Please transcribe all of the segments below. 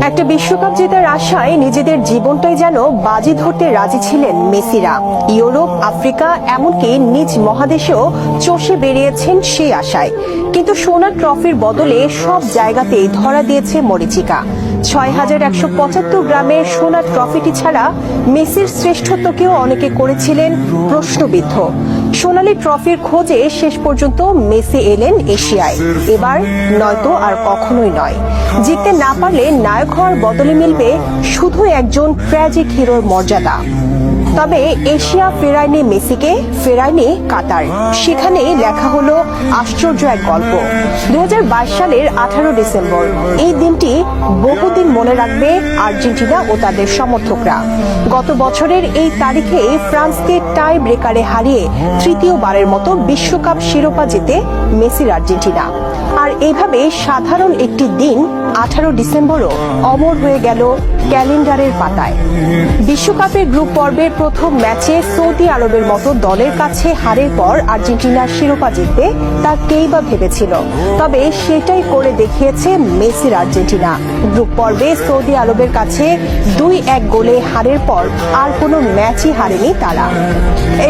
একটা বিশ্বকাপ জেতার আশায় নিজেদের জীবনটাই যেন বাজি ধরতে রাজি ছিলেন মেসিরা। ইউরোপ, আফ্রিকা, এমনকি নিজ মহাদেশেও চষে বেরিয়েছেন সেই আশায়। কিন্তু সোনার ট্রফির বদলে সব জায়গাতেই ধরা দিয়েছে মরীচিকা। ৬,১৭৫ গ্রামের সোনার ট্রফিটি ছাড়া মেসির শ্রেষ্ঠত্বকেও অনেকে করেছিলেন প্রশ্নবিদ্ধ। সোনালী ট্রফির খোঁজে শেষ পর্যন্ত মেসি এলেন এশিয়ায়। এবার নয়তো আর কখনোই নয়। জিততে না পারলে নায়ক হওয়ার বদলে মিলবে শুধু একজন ট্র্যাজিক হিরোর মর্যাদা। তবে এশিয়া ফেরায়নি মেসিকে, ফেরায়নি কাতার। সেখানে লেখা হলো আশ্চর্য এক গল্প। ২০২২ সালের ১৮ ডিসেম্বর এই দিনটি বহুদিন মনে রাখবে আর্জেন্টিনা ও তাদের সমর্থকরা। গত বছরের এই তারিখে ফ্রান্সকে টাই ব্রেকারে হারিয়ে তৃতীয়বারের মতো বিশ্বকাপ শিরোপা জিতে মেসির আর্জেন্টিনা। আর এইভাবে সাধারণ একটি দিন ১৮ ডিসেম্বরও অমর হয়ে গেল ক্যালেন্ডারের পাতায়। বিশ্বকাপের গ্রুপ পর্বের প্রথম ম্যাচে সৌদি আরবের মতো দলের কাছে হারের পর আর্জেন্টিনার শিরোপা জিতবে তা কেই বা ভেবেছিল। তবে সেটাই করে দেখিয়েছে মেসির আর্জেন্টিনা। গ্রুপ পর্বে সৌদি আরবের কাছে ২-১ গোলে হারের পর আর কোনো ম্যাচই হারেনি তারা।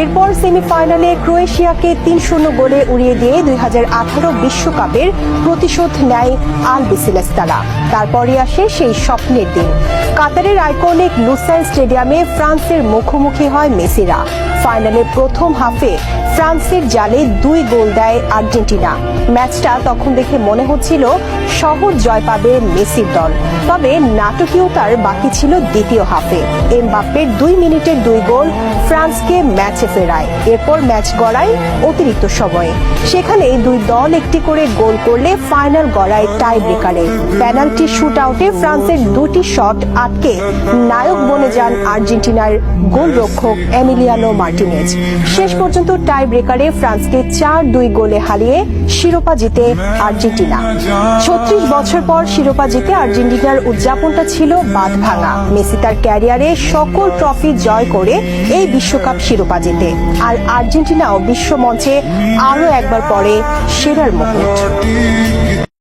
এরপর সেমিফাইনালে ক্রোয়েশিয়াকে ৩-০ গোলে উড়িয়ে দিয়ে ২০১৮ বিশ্বকাপের প্রতিশোধ নেয় আলবিসেলেস্তারা। তারপরই আসে সেই স্বপ্নের দিন। কাতারের আইকনিক লুসাইল স্টেডিয়ামে ফ্রান্সের মুখোমুখি হয় মেসিরা। ফাইনালে প্রথম হাফে ফ্রান্সের জালে ২ গোল দেয় আর্জেন্টিনা। ম্যাচটা তখন দেখে মনে হচ্ছিল সহজ জয় পাবে মেসির দল। তবে নাটকীয়তার বাকি ছিল দ্বিতীয় হাফে। এমবাপ্পের ২ মিনিটের ২ গোল ফ্রান্সকে ম্যাচে ফেরায়। এরপর ম্যাচ গড়ায় অতিরিক্ত সময়ে। সেখানে দুই দল একটি করে গোল করলে ফাইনাল গড়ায় টাই ব্রেকারে। পেনাল্টি শুট আউটে ফ্রান্সের ২টি শট আটকে নায়ক বনে যান আর্জেন্টিনার গোলরক্ষক এমিলিয়ানো মার্টিনেজ। শেষ পর্যন্ত টাই ব্রেকারে ফ্রান্সকে ৪-২ গোলে হারিয়ে শিরোপা জিতে আর্জেন্টিনা। ৩৬ বছর পর শিরোপা জিতে আর্জেন্টিনার উদযাপনটা ছিল বাঁধভাঙা। মেসি তার ক্যারিয়ারে সকল ট্রফি জয় করে এই বিশ্বকাপ শিরোপা জিতে। আর আর্জেন্টিনাও বিশ্বমঞ্চে আরো একবার পরে সেরার মুকুট।